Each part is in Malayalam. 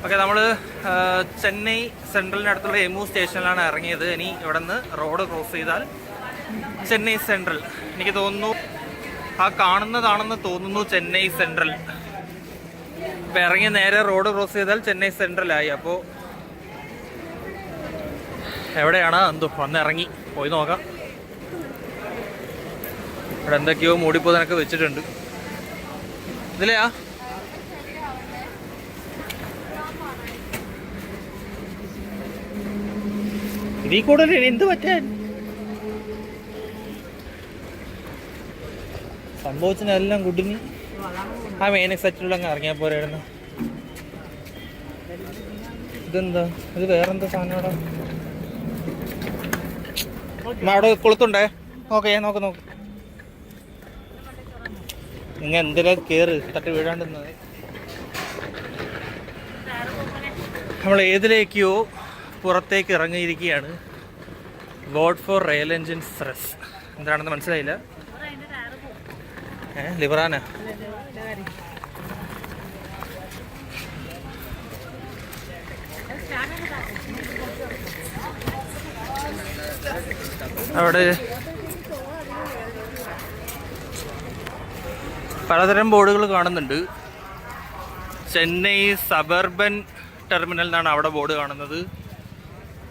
ഓക്കെ, നമ്മൾ ചെന്നൈ സെൻട്രലിനടുത്തുള്ള എമു സ്റ്റേഷനിലാണ് ഇറങ്ങിയത്. ഇനി ഇവിടെ നിന്ന് റോഡ് ക്രോസ് ചെയ്താൽ ചെന്നൈ സെൻട്രൽ. എനിക്ക് തോന്നുന്നു ആ കാണുന്നതാണെന്ന് തോന്നുന്നു ചെന്നൈ സെൻട്രൽ. ഇപ്പം ഇറങ്ങി നേരെ റോഡ് ക്രോസ് ചെയ്താൽ ചെന്നൈ സെൻട്രലായി. അപ്പോൾ എവിടെയാണ് എന്തോ വന്ന് ഇറങ്ങി പോയി നോക്കാം. ഇവിടെ എന്തൊക്കെയോ മൂടിപ്പോതാനൊക്കെ വെച്ചിട്ടുണ്ട്. ഇതിലെയാ ഇതിൽ കൂടുതൽ എന്ത് പറ്റാൻ സംഭവിച്ചെല്ലാം കുടുങ്ങി. ആ മെയിൻ സെറ്റിലുള്ള അങ്ങ് ഇറങ്ങിയാൽ പോരായിരുന്നു. ഇതെന്താ ഇത്? വേറെന്താ സാധനം അവിടെ? അവിടെ കൊളുത്തുണ്ടേ. നോക്കേ നോക്ക് നിങ്ങൾ എന്തെല്ലാം കയറ് തട്ടി വീഴാണ്ടെന്നത്. നമ്മൾ ഏതിലേക്കോ പുറത്തേക്ക് ഇറങ്ങിയിരിക്കുകയാണ്. വോട്ട് ഫോർ റെയിൽ എൻജിൻസ് റെസ്. എന്താണെന്ന് മനസ്സിലായില്ല. ലിബറാന അവിടെ പലതരം ബോർഡുകൾ കാണുന്നുണ്ട്. ചെന്നൈ സബർബൻ ടെർമിനൽ എന്നാണ് അവിടെ ബോർഡ് കാണുന്നത്.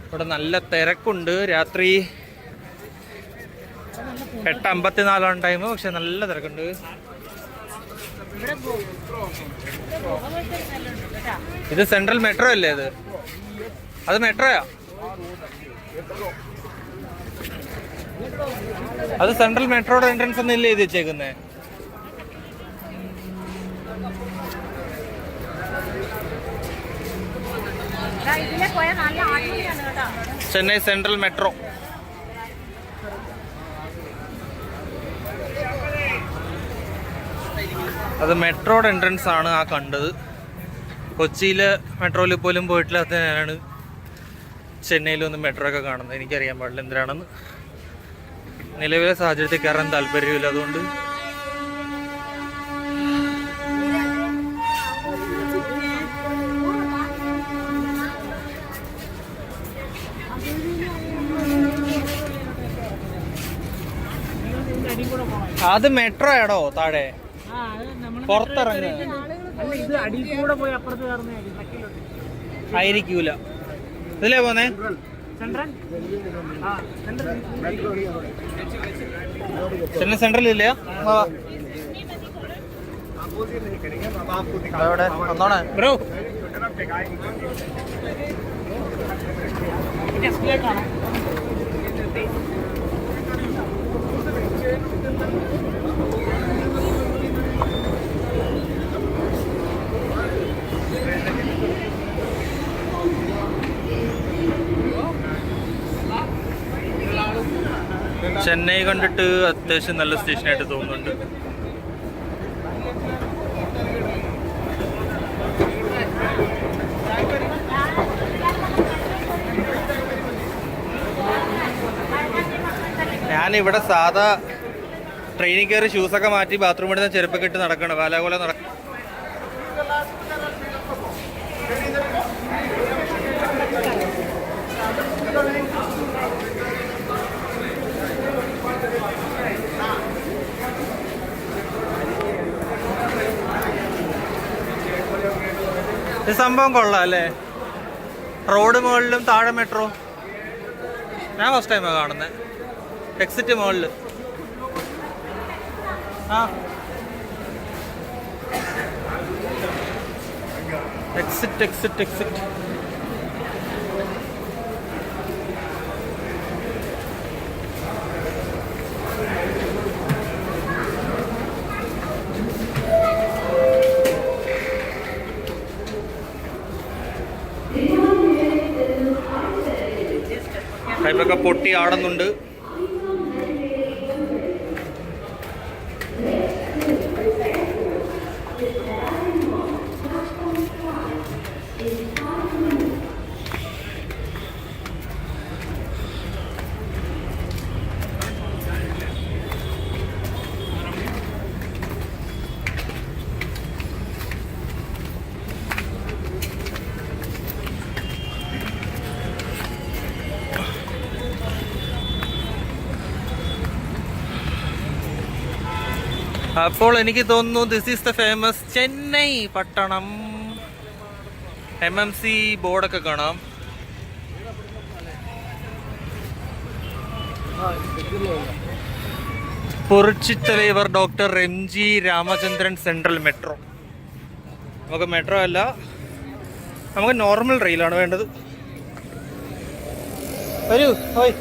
ഇവിടെ നല്ല തിരക്കുണ്ട്. രാത്രി 8:54 ടൈം. പക്ഷെ നല്ല തിരക്കുണ്ട്. ഇത് സെൻട്രൽ മെട്രോ അല്ലേ? അത് മെട്രോയാ? അത് സെൻട്രൽ മെട്രോയുടെ എൻട്രൻസ് ഒന്നും ഇല്ലേ ഇത് വെച്ചേക്കുന്നേ? Chennai central metro. അത് മെട്രോയുടെ എൻട്രൻസ് ആണ് ആ കണ്ടത്. കൊച്ചിയിൽ മെട്രോയിൽ പോലും പോയിട്ടില്ലാത്തതിനാണ് ചെന്നൈയിലൊന്നും മെട്രോ ഒക്കെ കാണുന്നത്. എനിക്കറിയാൻ പാടില്ല എന്തിനാണെന്ന്. നിലവിലെ സാഹചര്യത്തിൽ കയറാൻ താല്പര്യമില്ല. അതുകൊണ്ട് അത് മെട്രോ ആണോ? താഴെ പുറത്തിറങ്ങ ആയിരിക്കൂല. ഇതിലേ പോന്നേ? ചെന്നൈ സെൻട്രൽ ഇല്ല. അവിടെ വന്നോണേ ബ്രോ. ചെന്നൈ കണ്ടിട്ട് അത്യാവശ്യം നല്ല സ്റ്റേഷനായിട്ട് തോന്നുന്നുണ്ട്. ഞാനിവിടെ സാധാ ട്രെയിനിൽ കയറി ഷൂസൊക്കെ മാറ്റി ബാത്റൂമിൽ നിന്ന് ചെരുപ്പൊക്കെ ഇട്ട് നടക്കണം. കാലാകോല നടക്കണം. ഈ സംഭവം കൊള്ളാം അല്ലേ? റോഡ് മുകളിലും താഴെ മെട്രോ. ഞാൻ ഫസ്റ്റ് ടൈമാണ് കാണുന്നത്. എക്സിറ്റ് മുകളിൽ. ആ എക്സിറ്റ് എക്സിറ്റ് എക്സിറ്റ്. പൈപ്പൊക്കെ പൊട്ടി ആടുന്നുണ്ട്. അപ്പോൾ എനിക്ക് തോന്നുന്നു this is the famous Chennai പട്ടണം. MMC ബോർഡൊക്കെ കാണാം. Puratchi Thalaivar doctor MG Ramachandran central metro. നമുക്ക് മെട്രോ അല്ല, നമുക്ക് നോർമൽ റെയിലാണ് വേണ്ടത്. വരൂ, ഓയ്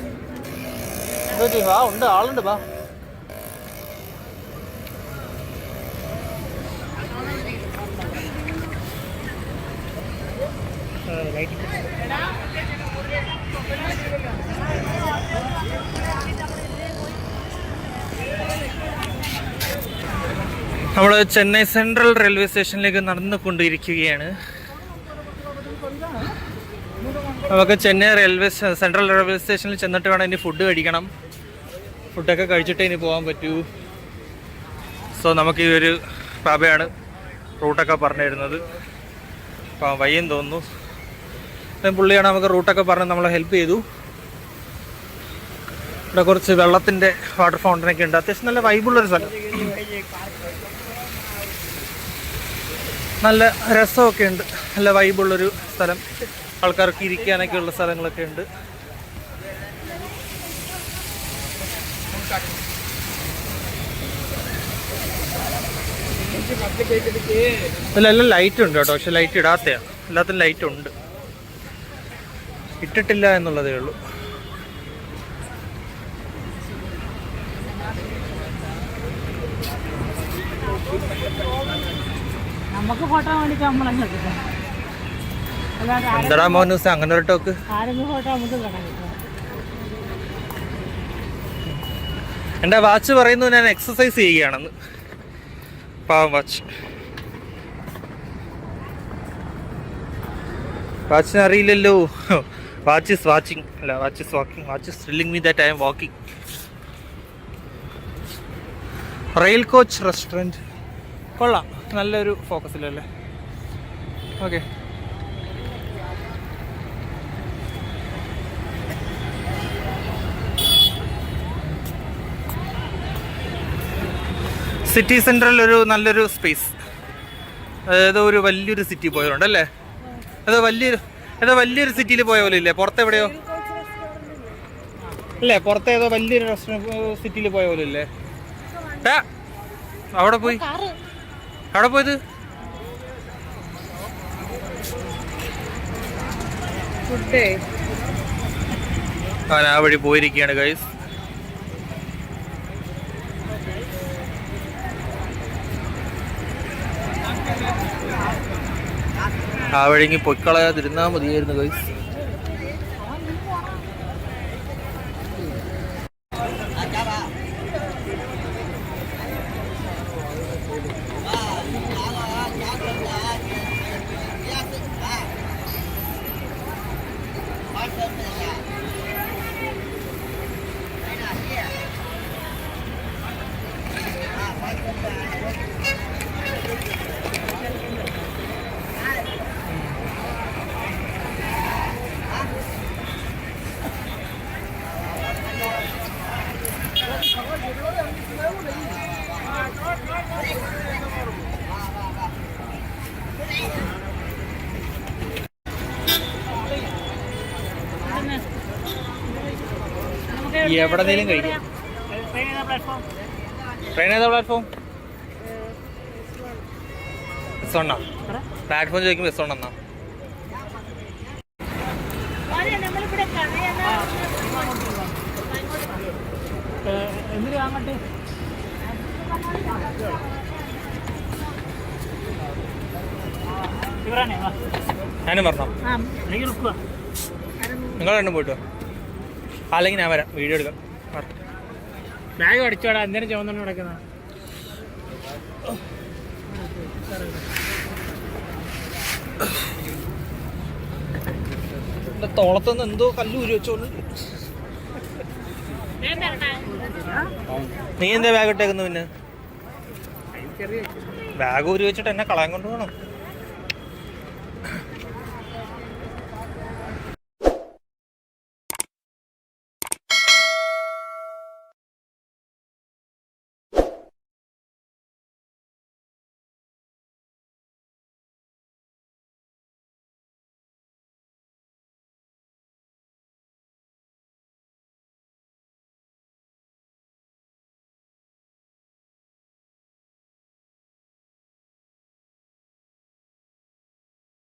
വാ, ഉണ്ട്, ആളുണ്ട്, വാ. നമ്മൾ ചെന്നൈ സെൻട്രൽ റെയിൽവേ സ്റ്റേഷനിലേക്ക് നടന്നുകൊണ്ടിരിക്കുകയാണ്. നമുക്ക് ചെന്നൈ സെൻട്രൽ റെയിൽവേ സ്റ്റേഷനിൽ ചെന്നിട്ട് വേണം ഇനി ഫുഡ് കഴിക്കണം. ഫുഡൊക്കെ കഴിച്ചിട്ടേ ഇനി പോകാൻ പറ്റൂ. സോ നമുക്ക് ഈ ഒരു പാബയാണ് റൂട്ടൊക്കെ പറഞ്ഞു തരുന്നത്. അപ്പോൾ വയ്യെന്ന് തോന്നുന്നു. പുള്ളിയാണ് നമുക്ക് റൂട്ടൊക്കെ പറഞ്ഞ് നമ്മളെ ഹെൽപ്പ് ചെയ്തു. ഇവിടെ കുറച്ച് വെള്ളത്തിൻ്റെ വാട്ടർ ഫൗണ്ടനൊക്കെ ഉണ്ട്. അത്യാവശ്യം നല്ല വൈബുള്ളൊരു സ്ഥലം, നല്ല രസമൊക്കെ ഉണ്ട്. നല്ല വൈബുള്ളൊരു സ്ഥലം, ആൾക്കാർക്ക് ഇരിക്കാനൊക്കെ ഉള്ള സ്ഥലങ്ങളൊക്കെ ഉണ്ട്. ഇതിലെല്ലാം ലൈറ്റ് ഉണ്ട് കേട്ടോ, പക്ഷെ ലൈറ്റ് ഇടാത്തയാണ്. എല്ലാത്തിനും ലൈറ്റ് ഉണ്ട്, ഇട്ടിട്ടില്ല എന്നുള്ളതേ ഉള്ളൂ. എന്താ മോനൂസ് അങ്ങനെ ഒരു ടോക്ക്? എൻ്റെ വാച്ച് പറയുന്നു ഞാൻ എക്സസൈസ് ചെയ്യുകയാണെന്ന്. പാവം വാച്ചിന് അറിയില്ലല്ലോ. വാച്ച് ഈസ് വാച്ചിങ്, അല്ല watch is walking. Watch is telling me that I am walking. Rail coach restaurant കൊള്ളാം, നല്ലൊരു ഫോക്കസിലല്ലേ. ഓക്കെ, സിറ്റി സെൻട്രൽ ഒരു നല്ലൊരു സ്പേസ്. ഏതോ ഒരു വലിയൊരു സിറ്റി പോയതുകൊണ്ടല്ലേ, ഏതോ വലിയൊരു സിറ്റിയിൽ പോയ പോലെ ഇല്ലേ? പുറത്തെവിടെയോ അല്ലേ, പുറത്തേതോ വലിയൊരു റെസ്റ്റോറൻറ്റ് സിറ്റിയിൽ പോയ പോലെ ഇല്ലേ? അവിടെ പോയത് ആ വഴി പോയിരിക്കുകയാണ് ഗൈസ്. ആ വഴിങ്ങി പൊയ്ക്കളയാതിരുന്നാ മതിയായിരുന്നു ഗൈസ്. എവിടെന്നേലും കഴിക്കാം. ട്രെയിൻ ഏതാ പ്ലാറ്റ്ഫോം? ബസ് പ്ലാറ്റ്ഫോം ചോദിക്കും ബസ് ഉണ്ടെന്നാ. ഞാനും പറഞ്ഞോ, നിങ്ങൾ രണ്ടും പോയിട്ടോ, അല്ലെങ്കിൽ ഞാൻ വരാം വീഡിയോ എടുക്കാം. ബാഗ് അടിച്ചോടാ, എന്തിനാ ചുവന്നു കിടക്കുന്ന? എന്റെ തോളത്തുനിന്ന് എന്തോ കല്ല് ഊരി വെച്ചോണ്ട്. നീ എന്താ ബാഗ് ഇട്ടേക്കുന്നു? പിന്നെ ബാഗ് ഊരി വെച്ചിട്ട് എന്നെ കളയാൻ കൊണ്ടുപോകണം.